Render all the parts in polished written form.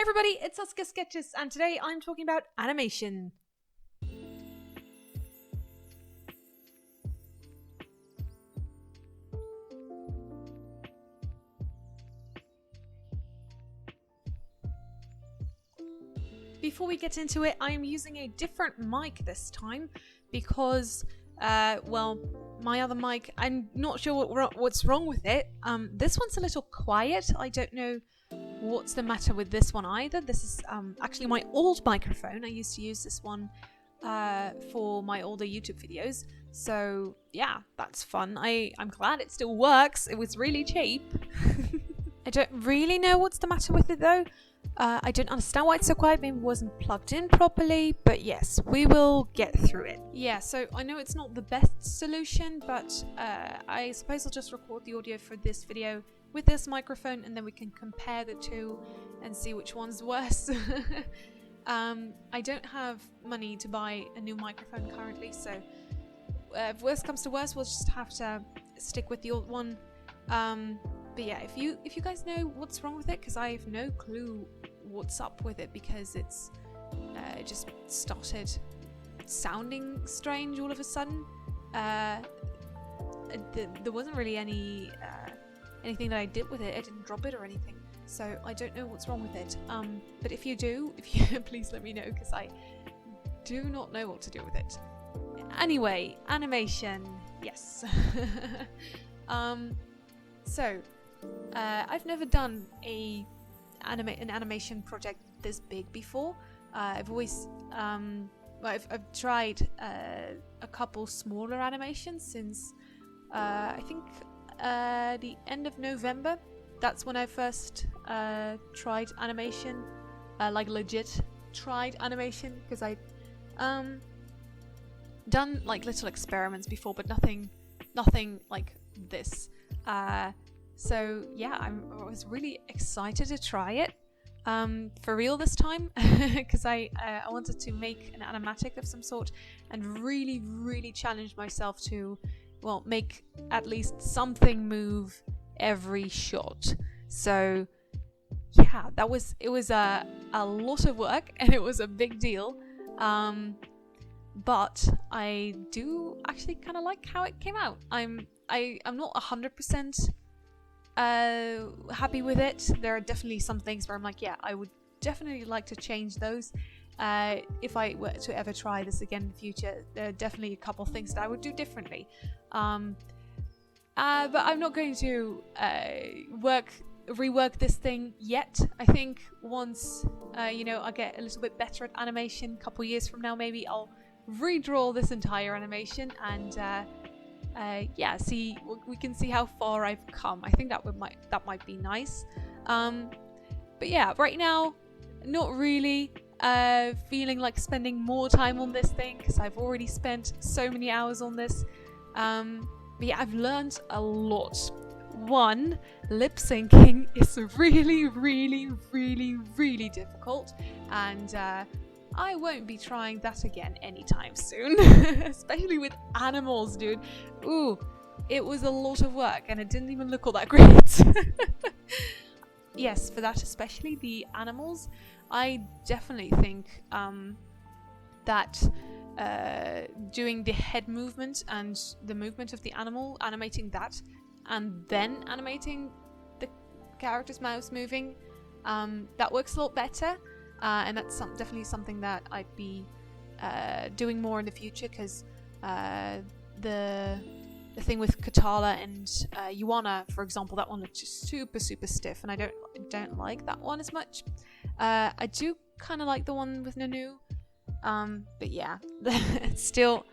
Hey everybody, it's SaskiaSketches, and today I'm talking about animation. Before we get into it, I am using a different mic this time because, well, my other mic, I'm not sure what's wrong with it. This one's a little quiet. I don't know what's the matter with this one either. This is actually my old microphone. I used to use this one for my older YouTube videos. So yeah, that's fun. I'm glad it still works. It was really cheap. I don't really know what's the matter with it though. I don't understand why it's so quiet. Maybe it wasn't plugged in properly, but yes, we will get through it. Yeah, so I know it's not the best solution, but I suppose I'll just record the audio for this video with this microphone, and then we can compare the two and see which one's worse. I don't have money to buy a new microphone currently, so if worst comes to worst, we'll just have to stick with the old one. But yeah, if you guys know what's wrong with it, because I have no clue what's up with it, because it's it just started sounding strange all of a sudden. There wasn't really anything that I did with it. I didn't drop it or anything, so I don't know what's wrong with it. But if you please let me know, because I do not know what to do with it. Anyway, animation, yes. So I've never done an animation project this big before. I've always I've tried a couple smaller animations since I think the end of November. That's when I first tried animation, like legit tried animation, because I done like little experiments before, but nothing like this. So yeah, I was really excited to try it for real this time, because I wanted to make an animatic of some sort and really challenge myself to, well, make at least something move every shot. So yeah, it was a lot of work, and it was a big deal, but I do actually kind of like how it came out. I'm not 100% happy with it. There are definitely some things where I'm like, yeah, I would definitely like to change those. If I were to ever try this again in the future, there are definitely a couple things that I would do differently. But I'm not going to rework this thing yet. I think once I get a little bit better at animation, a couple years from now maybe, I'll redraw this entire animation and yeah, we can see how far I've come. I think that might be nice. But yeah, right now, not really feeling like spending more time on this thing, because I've already spent so many hours on this. But yeah, I've learned a lot. One, lip syncing is really difficult, and I won't be trying that again anytime soon. Especially with animals, dude. Ooh, it was a lot of work, and it didn't even look all that great. Yes, for that, especially the animals, I definitely think that doing the head movement and the movement of the animal, animating that, and then animating the character's mouth moving, that works a lot better. And that's definitely something that I'd be doing more in the future, because the thing with Katala and Yuana, for example, that one looks just super stiff, and I don't like that one as much. I do kind of like the one with Nanu, but yeah, it's still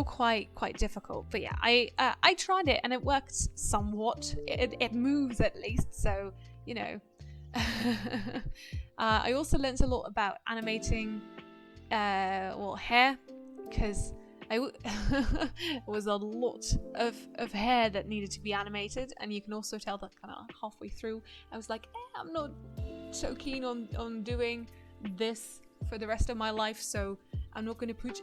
quite difficult. But yeah, I tried it and it works somewhat. It moves at least, so you know. I also learned a lot about animating hair, because there was a lot of hair that needed to be animated, and you can also tell that kind of halfway through I was like, I'm not so keen on doing this for the rest of my life, so I'm not going to put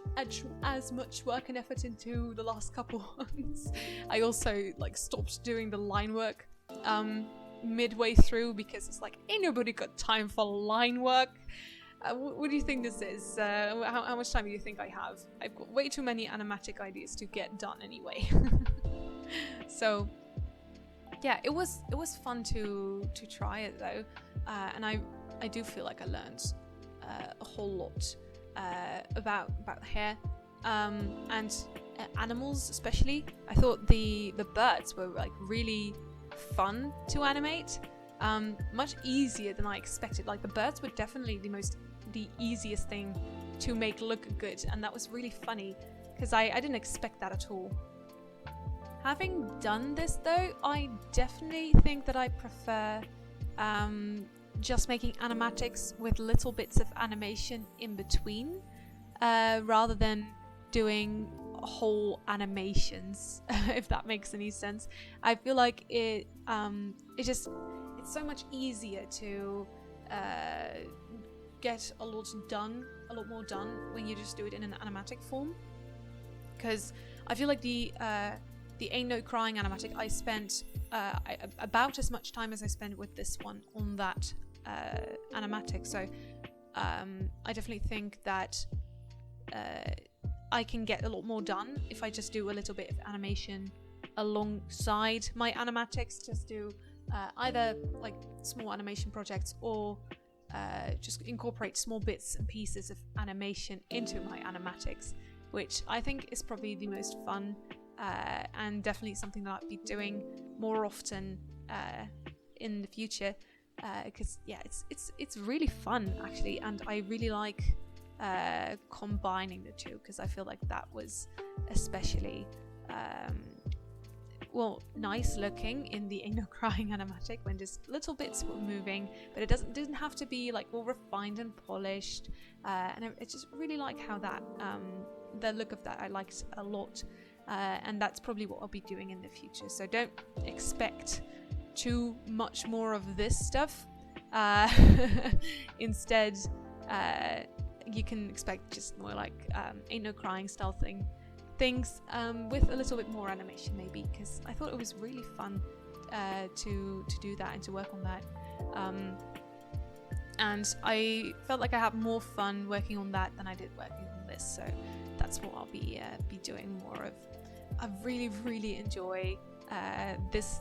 as much work and effort into the last couple ones. I also stopped doing the line work midway through because it's like, ain't nobody got time for line work. What do you think this is? How much time do you think I have? I've got way too many animatic ideas to get done anyway. So yeah, it was fun to try it though, and I do feel like I learned a whole lot about hair and animals especially. I thought the birds were like really fun to animate, much easier than I expected. Like the birds were definitely the easiest thing to make look good, and that was really funny because I didn't expect that at all. Having done this though, I definitely think that I prefer just making animatics with little bits of animation in between, rather than doing whole animations, if that makes any sense. I feel like it's so much easier to get a lot more done when you just do it in an animatic form, because I feel like the Ain't No Crying animatic, I spent about as much time as I spent with this one on that animatic. So I definitely think that I can get a lot more done if I just do a little bit of animation alongside my animatics. Just do either like small animation projects or just incorporate small bits and pieces of animation into my animatics, which I think is probably the most fun and definitely something that I'll be doing more often in the future, because yeah, it's really fun actually, and I really like combining the two, because I feel like that was especially nice looking in the Ain't No Crying animatic when just little bits were moving, but it didn't have to be like all refined and polished, and I just really like how that the look of that I liked a lot, and that's probably what I'll be doing in the future. So don't expect too much more of this stuff. Instead, you can expect just more like Ain't No Crying style things with a little bit more animation maybe, because I thought it was really fun to do that and to work on that, and I felt like I had more fun working on that than I did working on this, so that's what I'll be doing more of. I really enjoy this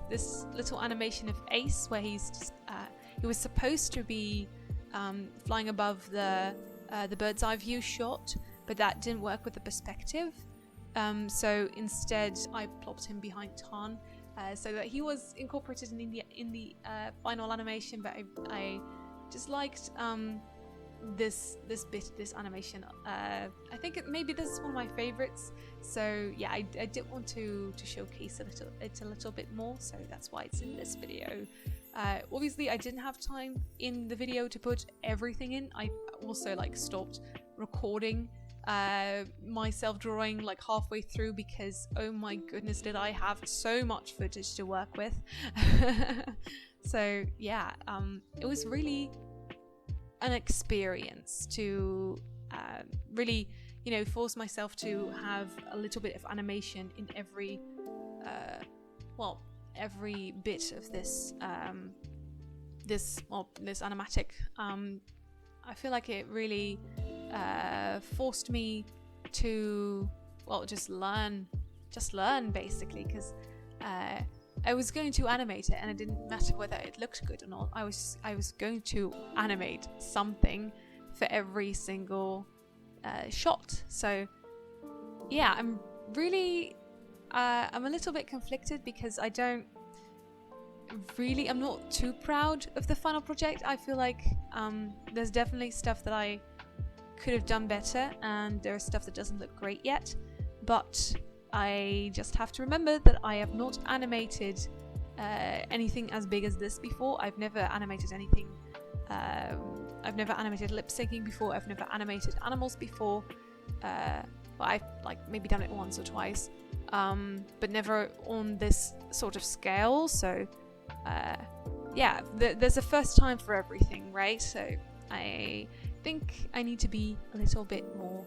little animation of Ace, where he's just, he was supposed to be flying above the bird's eye view shot, but that didn't work with the perspective. So instead, I plopped him behind Tan, so that he was incorporated in the final animation. But I just liked this animation. I think maybe this is one of my favorites. So yeah, I did want to showcase it a little bit more. So that's why it's in this video. Obviously, I didn't have time in the video to put everything in. I also like stopped recording myself drawing like halfway through, because oh my goodness, did I have so much footage to work with. So yeah, it was really an experience to really, force myself to have a little bit of animation in every bit of this this animatic. I feel like it really forced me to just learn basically, because I was going to animate it, and it didn't matter whether it looked good or not. I was going to animate something for every single shot. So yeah, I'm a little bit conflicted, because I'm not too proud of the final project. I feel like there's definitely stuff that I could have done better, and there's stuff that doesn't look great yet, but I just have to remember that I have not animated anything as big as this before. I've never animated anything. I've never animated lip syncing before. I've never animated animals before. But I've maybe done it once or twice, but never on this sort of scale. So yeah, there's a first time for everything, right? So I think I need to be a little bit more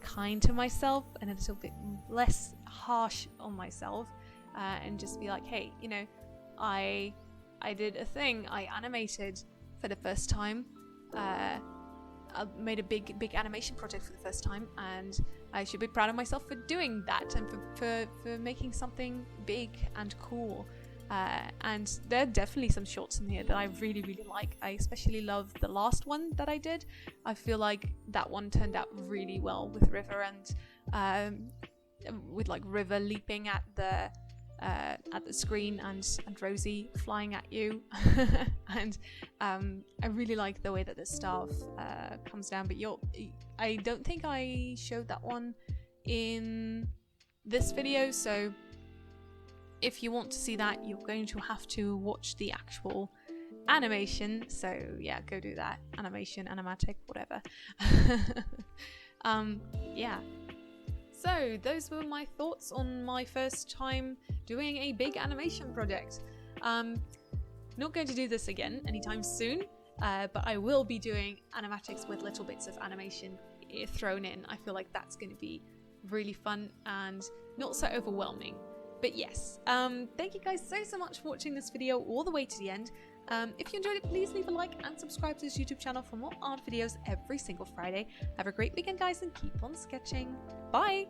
kind to myself and a little bit less harsh on myself, and just be like, hey, I I did a thing. I animated for the first time. I made a big animation project for the first time, and I should be proud of myself for doing that and for making something big and cool. And there are definitely some shots in here that I really like. I especially love the last one that I did. I feel like that one turned out really well with River and with like River leaping at the screen and Rosie flying at you. And I really like the way that the staff comes down, but I don't think I showed that one in this video, so if you want to see that, you're going to have to watch the actual animation. So yeah, go do that. Animation, animatic, whatever. Yeah. So those were my thoughts on my first time doing a big animation project. Not going to do this again anytime soon, but I will be doing animatics with little bits of animation thrown in. I feel like that's going to be really fun and not so overwhelming. But yes, thank you guys so much for watching this video all the way to the end. If you enjoyed it, please leave a like and subscribe to this YouTube channel for more art videos every single Friday. Have a great weekend, guys, and keep on sketching. Bye!